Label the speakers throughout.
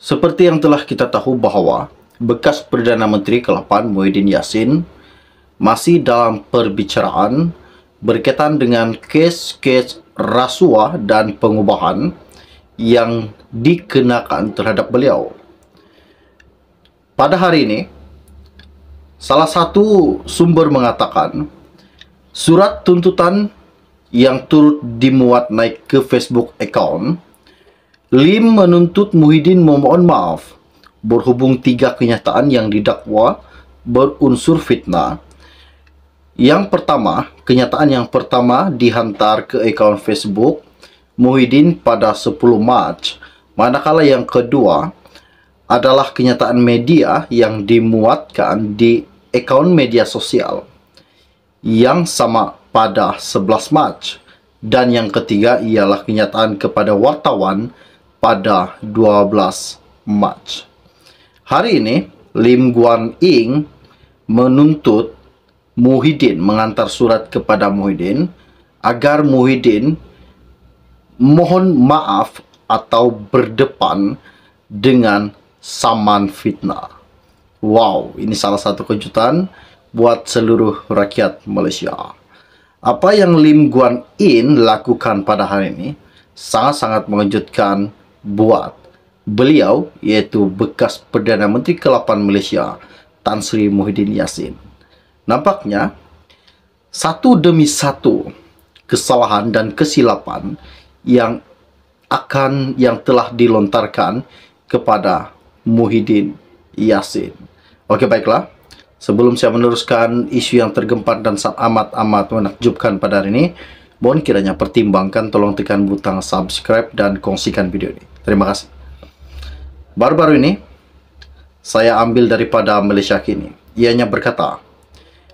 Speaker 1: Seperti yang telah kita tahu bahwa bekas Perdana Menteri ke-8 Muhyiddin Yassin masih dalam perbicaraan berkaitan dengan kes-kes rasuah dan pengubahan yang dikenakan terhadap beliau. Pada hari ini, salah satu sumber mengatakan surat tuntutan yang turut dimuat naik ke Facebook account Lim menuntut Muhyiddin memohon maaf berhubung 3 kenyataan yang didakwa berunsur fitnah. Yang pertama, kenyataan yang pertama dihantar ke akaun Facebook Muhyiddin pada 10 Mac, manakala yang kedua adalah kenyataan media yang dimuatkan di akaun media sosial yang sama pada 11 Mac, dan yang ketiga ialah kenyataan kepada wartawan pada 12 Mac. Hari ini, Lim Guan Eng menuntut Muhyiddin mengantar surat kepada Muhyiddin agar Muhyiddin mohon maaf atau berdepan dengan saman fitnah. Wow, ini salah satu kejutan buat seluruh rakyat Malaysia. Apa yang Lim Guan Eng lakukan pada hari ini sangat-sangat mengejutkan buat beliau, yaitu bekas Perdana Menteri ke-8 Malaysia Tan Sri Muhyiddin Yassin. Nampaknya satu demi satu kesalahan dan kesilapan yang telah dilontarkan kepada Muhyiddin Yassin. Oke, baiklah. Sebelum saya meneruskan isu yang tergempar dan amat menakjubkan pada hari ini, mohon kiranya pertimbangkan, tolong tekan butang subscribe dan kongsikan video ini. Terima kasih. Baru-baru ini, saya ambil daripada Malaysia Kini. Ianya berkata,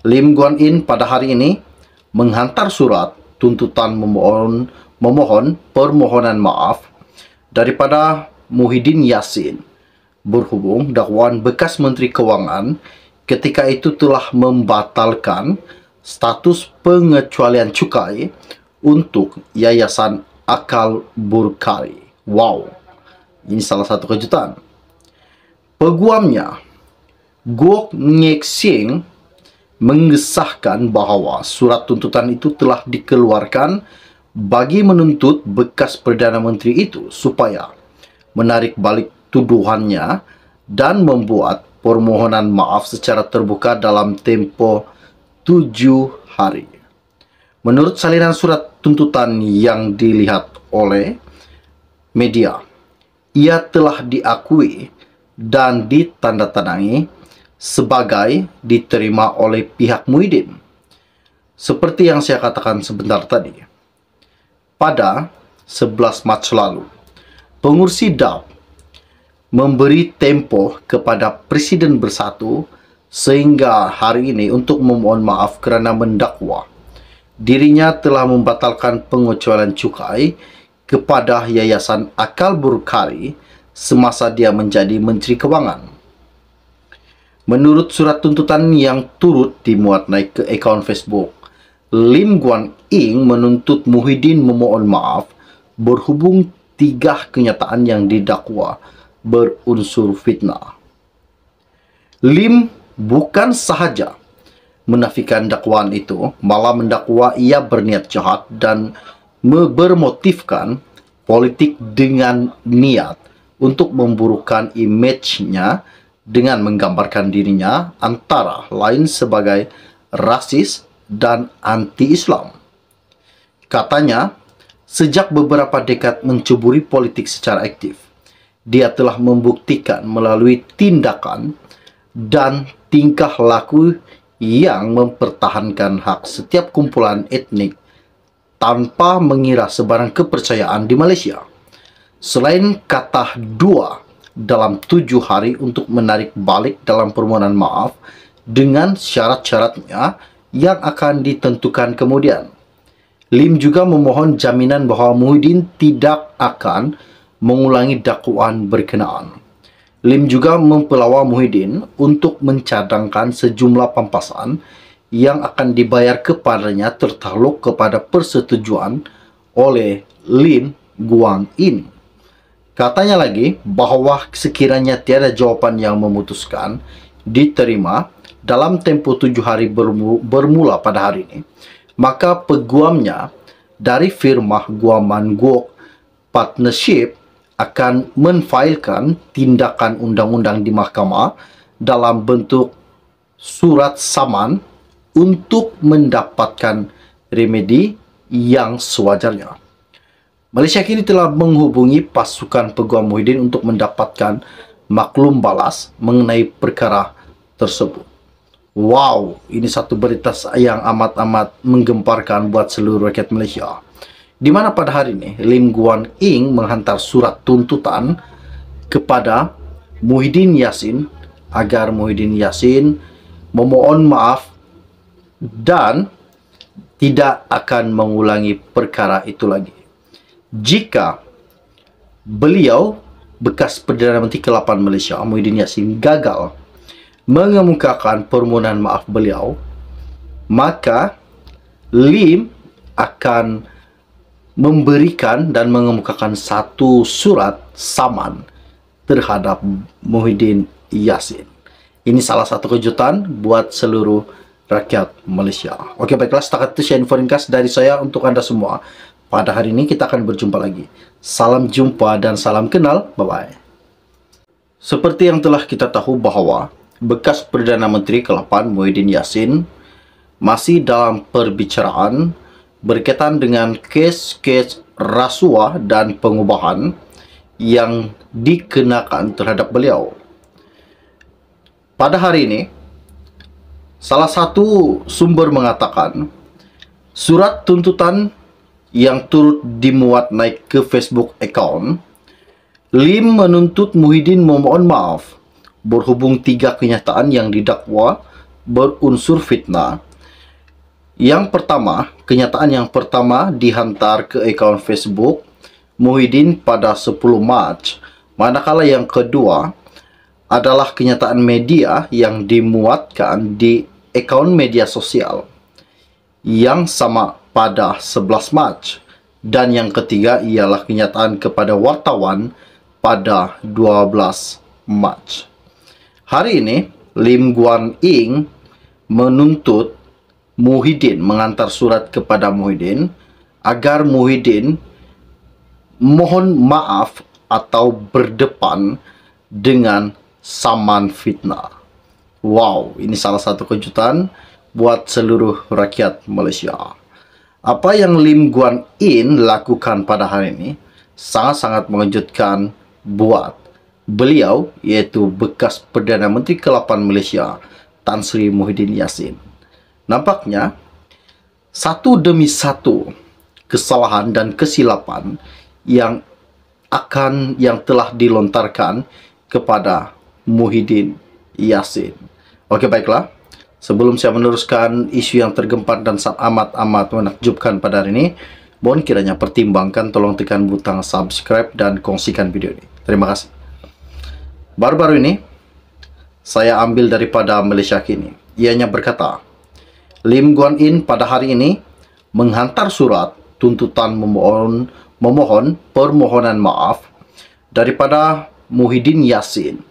Speaker 1: Lim Guan Eng pada hari ini menghantar surat tuntutan memohon permohonan maaf daripada Muhyiddin Yassin berhubung dakwaan bekas Menteri Kewangan ketika itu telah membatalkan status pengecualian cukai untuk Yayasan Akal Burkari. Wow, ini salah satu kejutan. Peguamnya, Gok Ngek Sing, mengesahkan bahawa surat tuntutan itu telah dikeluarkan bagi menuntut bekas Perdana Menteri itu supaya menarik balik tuduhannya dan membuat permohonan maaf secara terbuka dalam tempoh 7 hari. Menurut salinan surat tuntutan yang dilihat oleh media, ia telah diakui dan ditandatangani sebagai diterima oleh pihak Muhyiddin. Seperti yang saya katakan sebentar tadi, pada 11 Mac lalu, pengurusi DAP memberi tempoh kepada Presiden Bersatu sehingga hari ini untuk memohon maaf kerana mendakwa dirinya telah membatalkan pengecualian cukai kepada Yayasan Akal Burkari semasa dia menjadi Menteri Kewangan. Menurut surat tuntutan yang turut dimuat naik ke akaun Facebook, Lim Guan Eng menuntut Muhyiddin memohon maaf berhubung 3 kenyataan yang didakwa berunsur fitnah. Lim bukan sahaja menafikan dakwaan itu, malah mendakwa ia berniat jahat dan bermotifkan politik dengan niat untuk memburukkan imejnya dengan menggambarkan dirinya antara lain sebagai rasis dan anti-Islam. Katanya, sejak beberapa dekad mencuburi politik secara aktif, dia telah membuktikan melalui tindakan dan tingkah laku yang mempertahankan hak setiap kumpulan etnik tanpa mengira sebarang kepercayaan di Malaysia. Selain kata 2 dalam 7 hari untuk menarik balik dalam permohonan maaf dengan syarat-syaratnya yang akan ditentukan kemudian, Lim juga memohon jaminan bahawa Muhyiddin tidak akan mengulangi dakwaan berkenaan. Lim juga mempelawa Muhyiddin untuk mencadangkan sejumlah pampasan yang akan dibayar kepadanya tertakluk kepada persetujuan oleh Lim Guan Eng. Katanya lagi bahwa sekiranya tiada jawapan yang memutuskan diterima dalam tempoh 7 hari bermula pada hari ini, maka peguamnya dari firma guaman Guok Partnership akan menfailkan tindakan undang-undang di mahkamah dalam bentuk surat saman untuk mendapatkan remedi yang sewajarnya. Malaysia kini telah menghubungi pasukan Peguam Muhyiddin untuk mendapatkan maklum balas mengenai perkara tersebut. Wow, ini satu berita yang amat-amat menggemparkan buat seluruh rakyat Malaysia. Di mana pada hari ini, Lim Guan Eng menghantar surat tuntutan kepada Muhyiddin Yassin agar Muhyiddin Yassin memohon maaf dan tidak akan mengulangi perkara itu lagi. Jika beliau, bekas Perdana Menteri ke-8 Malaysia, Muhyiddin Yassin, gagal mengemukakan permohonan maaf beliau, maka Lim akan memberikan dan mengemukakan satu surat saman terhadap Muhyiddin Yassin. Ini salah satu kejutan buat seluruh rakyat Malaysia. Oke, baiklah, setakat itu share info ringkas dari saya untuk Anda semua. Pada hari ini kita akan berjumpa lagi. Salam jumpa dan salam kenal. Bye-bye. Seperti yang telah kita tahu bahwa bekas Perdana Menteri ke-8 Muhyiddin Yassin masih dalam perbicaraan berkaitan dengan kes-kes rasuah dan pengubahan yang dikenakan terhadap beliau. Pada hari ini, salah satu sumber mengatakan surat tuntutan yang turut dimuat naik ke Facebook account, Lim menuntut Muhyiddin memohon maaf berhubung 3 kenyataan yang didakwa berunsur fitnah. Yang pertama, kenyataan yang pertama dihantar ke akaun Facebook Muhyiddin pada 10 Mac, manakala yang kedua adalah kenyataan media yang dimuatkan di akaun media sosial yang sama pada 11 Mac, dan yang ketiga ialah kenyataan kepada wartawan pada 12 Mac. Hari ini, Lim Guan Eng menuntut Muhyiddin, mengantar surat kepada Muhyiddin agar Muhyiddin mohon maaf atau berdepan dengan saman fitnah. Wow, ini salah satu kejutan buat seluruh rakyat Malaysia. Apa yang Lim Guan Eng lakukan pada hari ini sangat-sangat mengejutkan buat beliau, yaitu bekas Perdana Menteri ke-8 Malaysia, Tan Sri Muhyiddin Yassin. Nampaknya satu demi satu kesalahan dan kesilapan yang telah dilontarkan kepada Muhyiddin Yassin. Oke, baiklah. Sebelum saya meneruskan isu yang tergempar dan amat-amat menakjubkan pada hari ini, mohon kiranya pertimbangkan, tolong tekan butang subscribe dan kongsikan video ini. Terima kasih. Baru-baru ini, saya ambil daripada Malaysia Kini. Ianya berkata, Lim Guan Eng pada hari ini menghantar surat tuntutan memohon permohonan maaf daripada Muhyiddin Yassin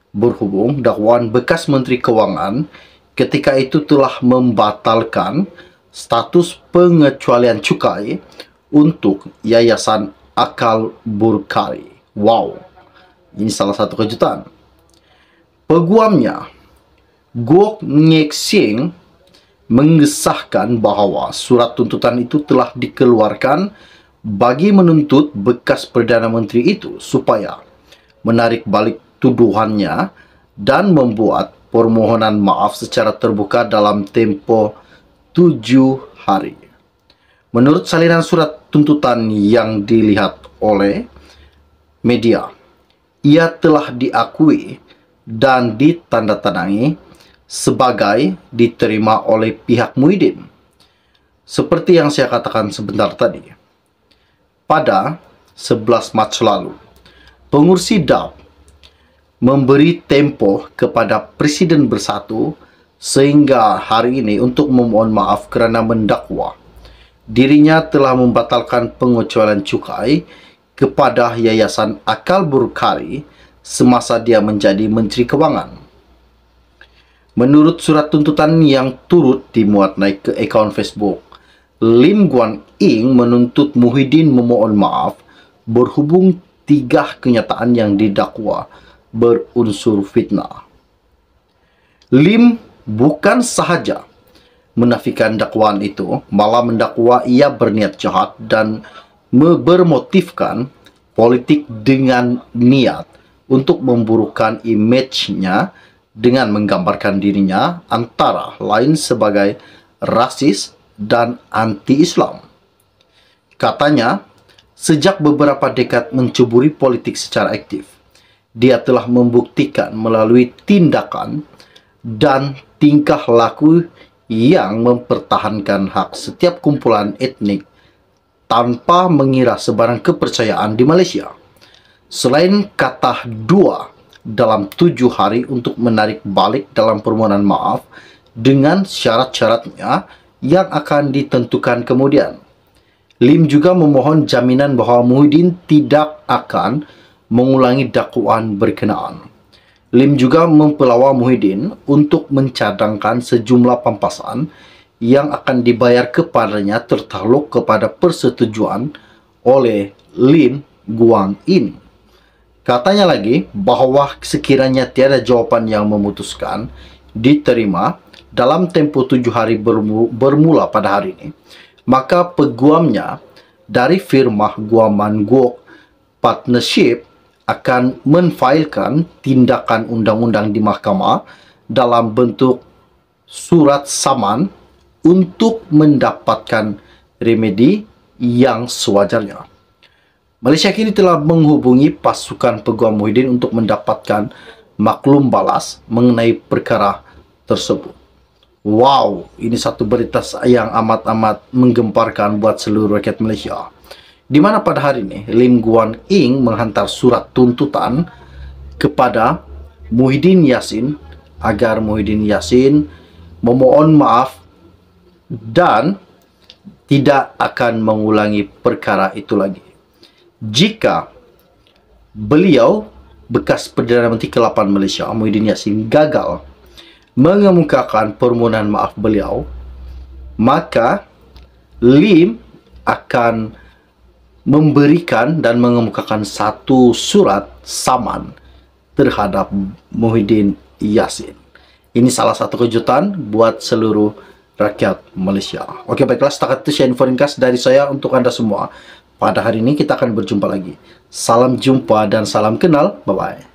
Speaker 1: berhubung dakwaan bekas Menteri Kewangan ketika itu telah membatalkan status pengecualian cukai untuk Yayasan Akal Burkari. Wow, ini salah satu kejutan. Peguamnya, Guok Ngek Sieng, mengesahkan bahawa surat tuntutan itu telah dikeluarkan bagi menuntut bekas Perdana Menteri itu supaya menarik balik tuduhannya dan membuat permohonan maaf secara terbuka dalam tempoh 7 hari. Menurut salinan surat tuntutan yang dilihat oleh media, ia telah diakui dan ditandatangani sebagai diterima oleh pihak Muhyiddin. Seperti yang saya katakan sebentar tadi, pada 11 Mac lalu, pengurusi DAP memberi tempoh kepada Presiden Bersatu sehingga hari ini untuk memohon maaf kerana mendakwa dirinya telah membatalkan pengecualian cukai kepada Yayasan Akal Burukhari semasa dia menjadi Menteri Kewangan. Menurut surat tuntutan yang turut dimuat naik ke akaun Facebook, Lim Guan Eng menuntut Muhyiddin memohon maaf berhubung 3 kenyataan yang didakwa berunsur fitnah. Lim bukan sahaja menafikan dakwaan itu, malah mendakwa ia berniat jahat dan bermotifkan politik dengan niat untuk memburukkan imejnya dengan menggambarkan dirinya antara lain sebagai rasis dan anti-Islam. Katanya, sejak beberapa dekad mencuburi politik secara aktif, dia telah membuktikan melalui tindakan dan tingkah laku yang mempertahankan hak setiap kumpulan etnik tanpa mengira sebarang kepercayaan di Malaysia. Selain kata dua dalam 7 hari untuk menarik balik dalam permohonan maaf dengan syarat-syaratnya yang akan ditentukan kemudian, Lim juga memohon jaminan bahawa Muhyiddin tidak akan mengulangi dakwaan berkenaan. Lim juga mempelawa Muhyiddin untuk mencadangkan sejumlah pampasan yang akan dibayar kepadanya tertakluk kepada persetujuan oleh Lim Guan Eng. Katanya lagi bahawa sekiranya tiada jawapan yang memutuskan diterima dalam tempoh 7 hari bermula pada hari ini, maka peguamnya dari firma Guaman Guok Partnership akan menfailkan tindakan undang-undang di mahkamah dalam bentuk surat saman untuk mendapatkan remedi yang sewajarnya. Malaysia kini telah menghubungi pasukan peguam Muhyiddin untuk mendapatkan maklum balas mengenai perkara tersebut. Wow, ini satu berita yang amat-amat menggemparkan buat seluruh rakyat Malaysia. Di mana pada hari ini, Lim Guan Eng menghantar surat tuntutan kepada Muhyiddin Yassin agar Muhyiddin Yassin memohon maaf dan tidak akan mengulangi perkara itu lagi. Jika beliau, bekas Perdana Menteri ke-8 Malaysia, Muhyiddin Yassin, gagal mengemukakan permohonan maaf beliau, maka Lim akan memberikan dan mengemukakan satu surat saman terhadap Muhyiddin Yassin. Ini salah satu kejutan buat seluruh rakyat Malaysia. Okey, baiklah, setakat itu share info ringkas dari saya untuk anda semua. Pada hari ini kita akan berjumpa lagi. Salam jumpa dan salam kenal. Bye-bye.